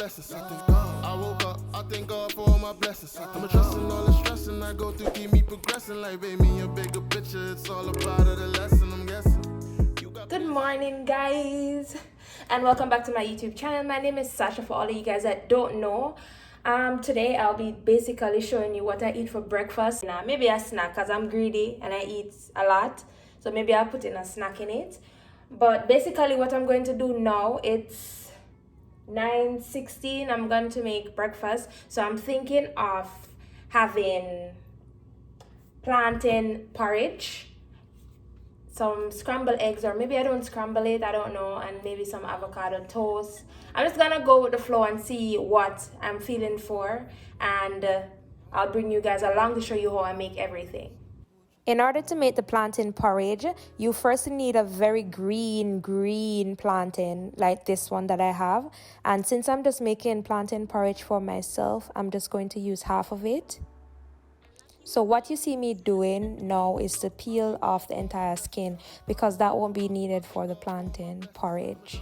essence. I thank God. I woke up, I thank God for all my blessings. I'm addressing all the stressing I go through, keep me progressing. Like, baby, a bigger picture, it's all about the lesson, I'm guessing. Good morning, guys, and welcome back to my YouTube channel. My name is Sasha, for all of you guys that don't know. Today I'll be basically showing you what I eat for breakfast. Maybe a snack, because I'm greedy and I eat a lot, so maybe I'll put in a snack in it. But basically what I'm going to do now, it's 9:16. I'm going to make breakfast, so I'm thinking of having plantain porridge, some scrambled eggs, or maybe I don't scramble it, I don't know, and maybe some avocado toast. I'm just gonna go with the flow and see what I'm feeling for, and I'll bring you guys along to show you how I make everything. In order to make the plantain porridge, you first need a very green plantain like this one that I have. And since I'm just making plantain porridge for myself, I'm just going to use half of it. So what you see me doing now is to peel off the entire skin, because that won't be needed for the plantain porridge.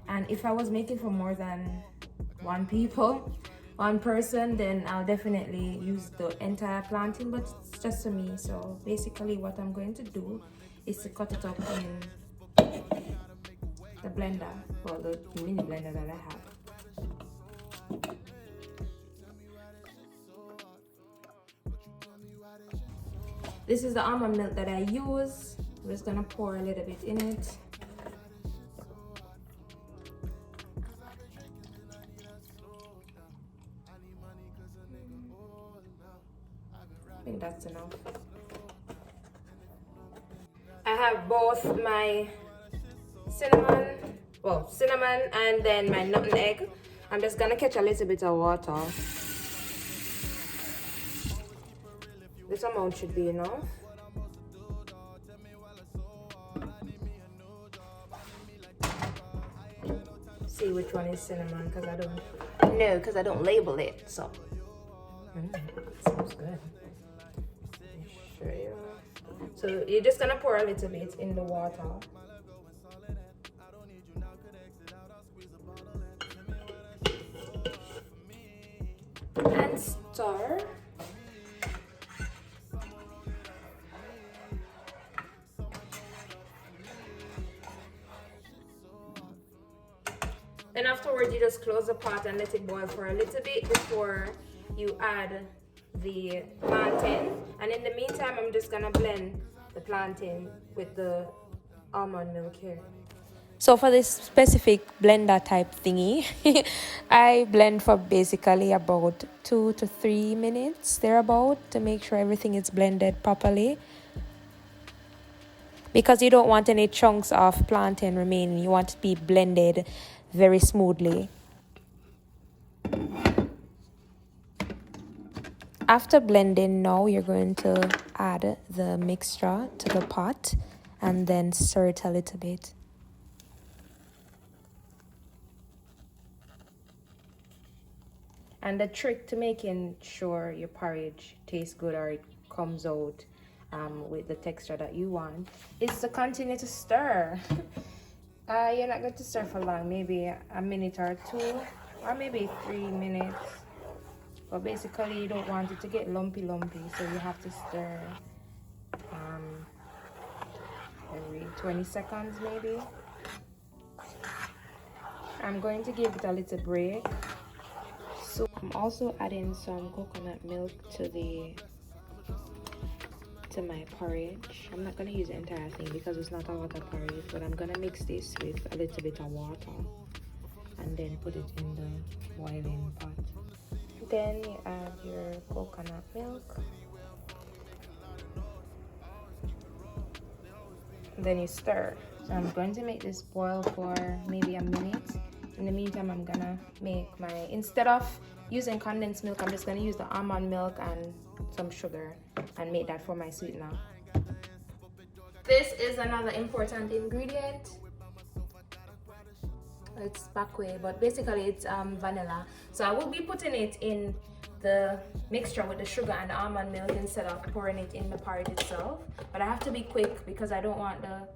And if I was making for more than one person, then I'll definitely use the entire plantain, but it's just for me. So basically what I'm going to do is to cut it up in the blender, well, the mini blender that I have. This is the almond milk that I use. I'm just gonna pour a little bit in it. I think that's enough. I have both my cinnamon and then my nutmeg. I'm just gonna catch a little bit of water. This amount should be enough. See which one is cinnamon, because I don't label it. So sounds good. Show you. So you're just gonna pour a little bit in the water. And stir. Then afterwards, you just close the pot and let it boil for a little bit before you add the plantain. And in the meantime, I'm just gonna blend the plantain with the almond milk here. So for this specific blender type thingy, I blend for basically about 2 to 3 minutes thereabout, to make sure everything is blended properly, because you don't want any chunks of plantain remaining. You want it to be blended very smoothly. After blending, now you're going to add the mixture to the pot and then stir it a little bit. And the trick to making sure your porridge tastes good, or it comes out with the texture that you want, is to continue to stir. You're not going to stir for long, maybe a minute or 2, or maybe 3 minutes. But basically you don't want it to get lumpy, so you have to stir every 20 seconds maybe. I'm going to give it a little break. So I'm also adding some coconut milk to my porridge. I'm not going to use the entire thing because it's not a lot of porridge, but I'm going to mix this with a little bit of water and then put it in the boiling pot. Then you add your coconut milk. Then you stir. So I'm going to make this boil for maybe a minute. In the meantime, I'm gonna make instead of using condensed milk, I'm just gonna use the almond milk and some sugar and make that for my sweetener. This is another important ingredient. It's back way, but basically it's vanilla. So I will be putting it in the mixture with the sugar and the almond milk instead of pouring it in the porridge itself. But I have to be quick because I don't want the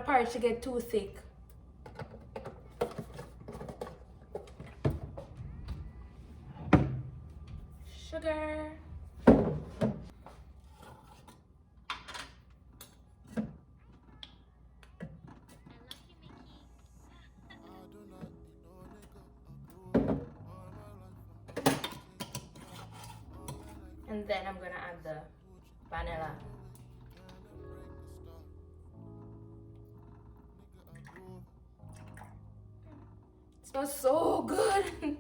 porridge to get too thick. Sugar. And then I'm gonna add the vanilla. It smells so good.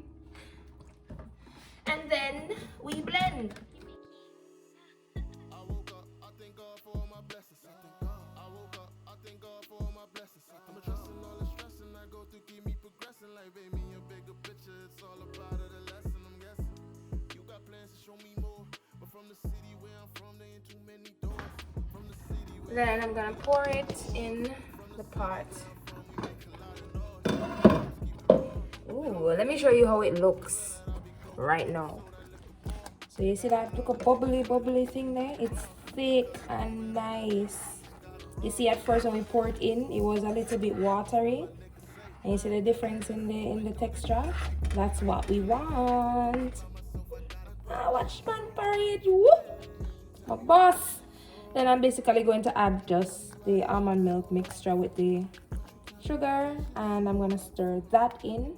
And then we blend. I woke up, I thank God for all my blessings. I woke up, I thank God for all my blessings. I'm addressing all the stressing I go through, keep me progressing. Like, baby, a bigger picture, it's all about the lesson, I'm guessing. You got plans to show me more, but from the city where I'm from, there ain't too many doors. From the city where Then I'm gonna pour it in the pot. Ooh, let me show you how it looks right now. So you see that little bubbly thing there? It's thick and nice. You see at first when we pour it in, it was a little bit watery. And you see the difference in the texture? That's what we want. Ah, watch man porridge. Whoop! My boss. Then I'm basically going to add just the almond milk mixture with the sugar, and I'm gonna stir that in.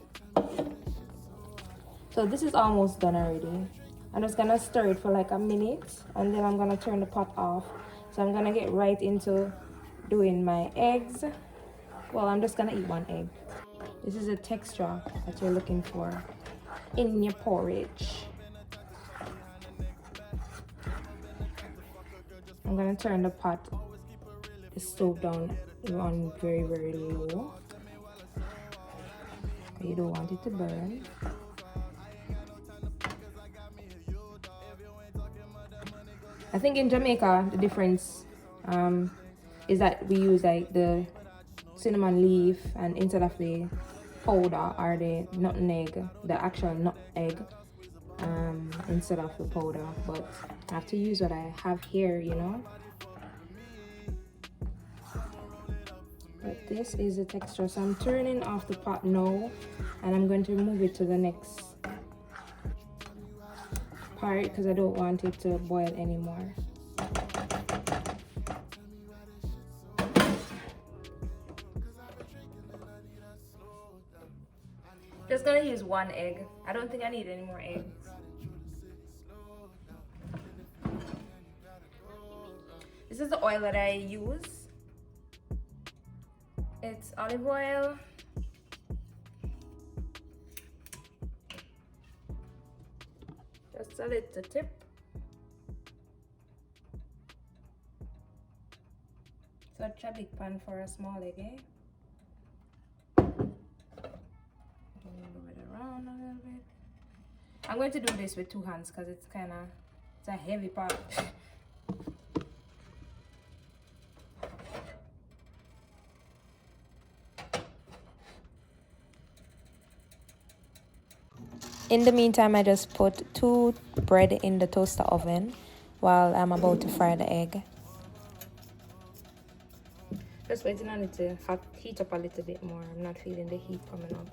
So this is almost done already. I'm just gonna stir it for like a minute, and then I'm gonna turn the pot off. So I'm gonna get right into doing my eggs. Well, I'm just gonna eat one egg. This is the texture that you're looking for in your porridge. I'm gonna turn the pot, the stove down on very low. You don't want it to burn. I think in Jamaica the difference is that we use like the cinnamon leaf, and instead of the powder or the nutmeg, the actual nutmeg, instead of the powder. But I have to use what I have here, you know. But this is the texture. So I'm turning off the pot now, and I'm going to move it to the next part because I don't want it to boil anymore. Just gonna use one egg. I don't think I need any more eggs. This is the oil that I use. It's olive oil. Just a little tip. Such a big pan for a small egg, eh? Move it around a little bit. I'm going to do this with two hands because it's a heavy pot. In the meantime, I just put 2 bread in the toaster oven while I'm about to fry the egg. Just waiting on it to heat up a little bit more. I'm not feeling the heat coming up.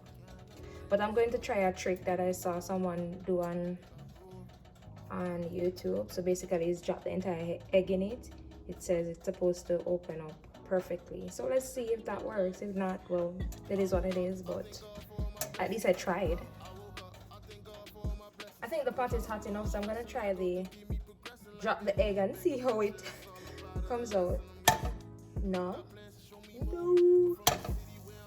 But I'm going to try a trick that I saw someone do on YouTube. So basically, it's drop the entire egg in it. It says it's supposed to open up perfectly. So let's see if that works. If not, well, it is what it is. But at least I tried. I think the pot is hot enough, so I'm gonna try drop the egg and see how it comes out. No.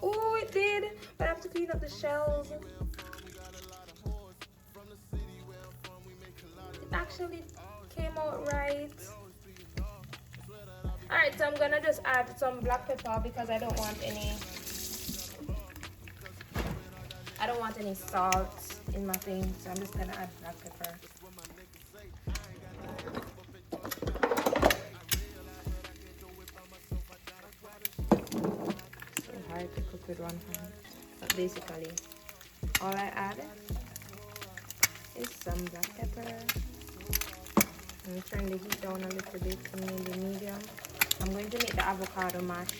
Oh, it did, but I have to clean up the shells. It actually came out right. Alright, so I'm gonna just add some black pepper because I don't want any salt in my thing, so I'm just gonna add black pepper. So hard to cook with one hand. But basically, all I add is some black pepper. I'm turn the heat down a little bit to maybe medium. I'm going to make the avocado mash.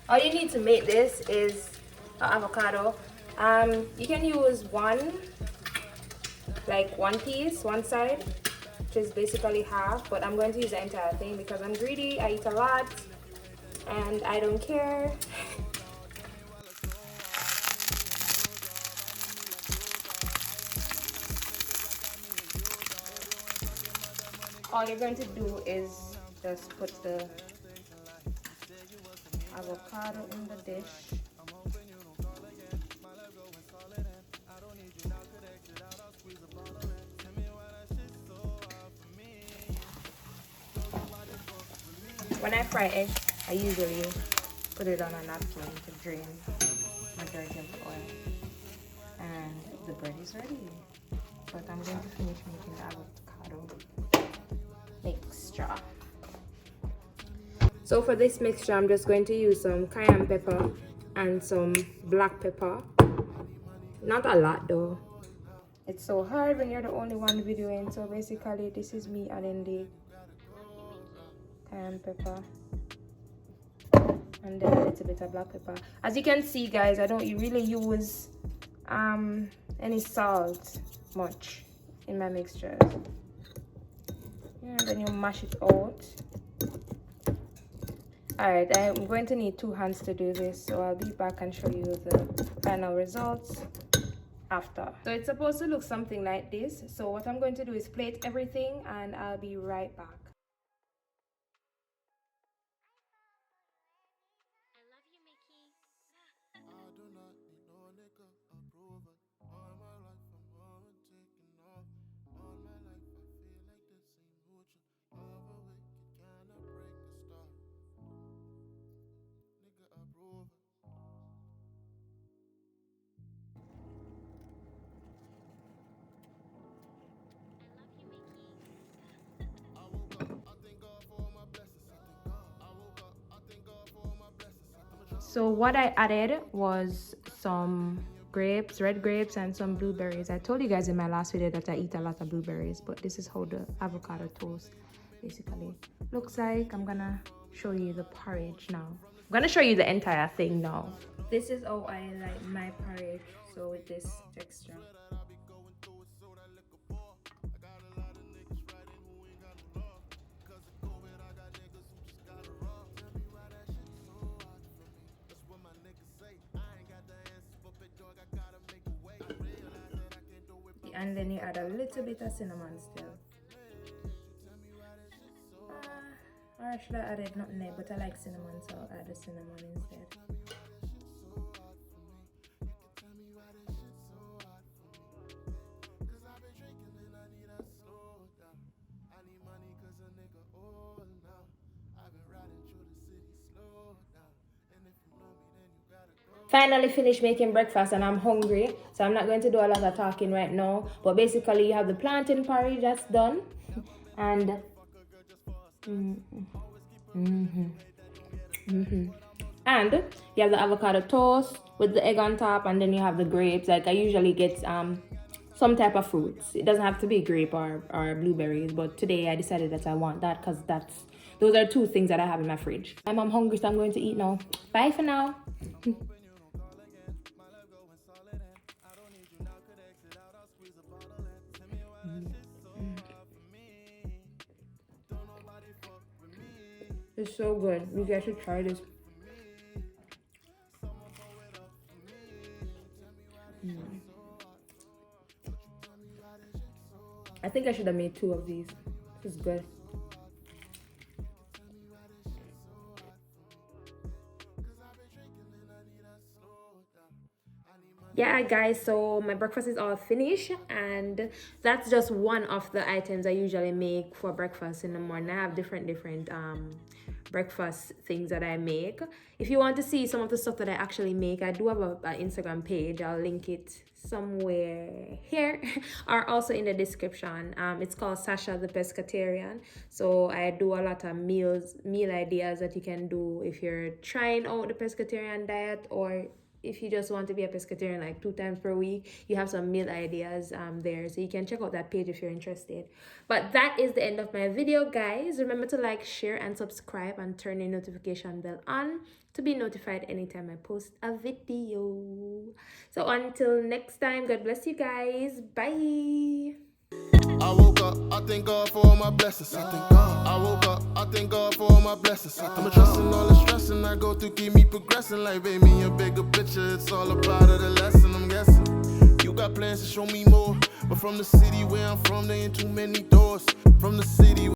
All you need to make this is avocado. You can use one piece, one side, which is basically half, but I'm going to use the entire thing because I'm greedy. I eat a lot and I don't care. All you're going to do is just put the avocado in the dish. When I fry it, I usually put it on a napkin to drain majority of the oil. And the bread is ready. But I'm going to finish making the avocado mixture. So for this mixture, I'm just going to use some cayenne pepper and some black pepper. Not a lot though. It's so hard when you're the only one videoing. So basically, this is me adding the cayenne pepper and then a little bit of black pepper. As you can see, guys, I don't really use any salt much in my mixtures. And then you mash it out. Alright, I'm going to need 2 hands to do this, so I'll be back and show you the final results after. So it's supposed to look something like this. So what I'm going to do is plate everything and I'll be right back. So what I added was some grapes, red grapes, and some blueberries. I told you guys in my last video that I eat a lot of blueberries, but this is how the avocado toast basically looks like. I'm gonna show you the porridge now. I'm gonna show you the entire thing now. This is how I like my porridge, so with this texture. And then you add a little bit of cinnamon still. Or should I add nothing there, but I like cinnamon, so I'll add the cinnamon instead. Finally finished making breakfast and I'm hungry, so I'm not going to do a lot of talking right now, but basically you have the plantain porridge that's done and and you have the avocado toast with the egg on top, and then you have the grapes. Like I usually get some type of fruits. It doesn't have to be grape or blueberries, but today I decided that I want that because those are 2 things that I have in my fridge. I'm hungry, so I'm going to eat now. Bye for now. It's so good. You guys should try this. I think I should have made 2 of these. This is good. Yeah guys, so my breakfast is all finished and that's just one of the items I usually make for breakfast in the morning. I have different breakfast things that I make. If you want to see some of the stuff that I actually make, I do have an Instagram page. I'll link it somewhere here or also in the description. It's called Sasha the Pescatarian. So I do a lot of meal ideas that you can do if you're trying out the pescatarian diet, or if you just want to be a pescatarian like 2 times per week. You have some meal ideas there, so you can check out that page if you're interested. But that is the end of my video, guys. Remember to like, share, and subscribe, and turn your notification bell on to be notified anytime I post a video. So until next time, God bless you guys. Bye. I woke up, I thank God for all my blessings. I thank God. I woke up, I thank God for all my blessings. I'm addressing all the stressing I go through, keep me progressing. Like, baby, a bigger picture, it's all about the lesson, I'm guessing. You got plans to show me more, but from the city where I'm from, there ain't too many doors. From the city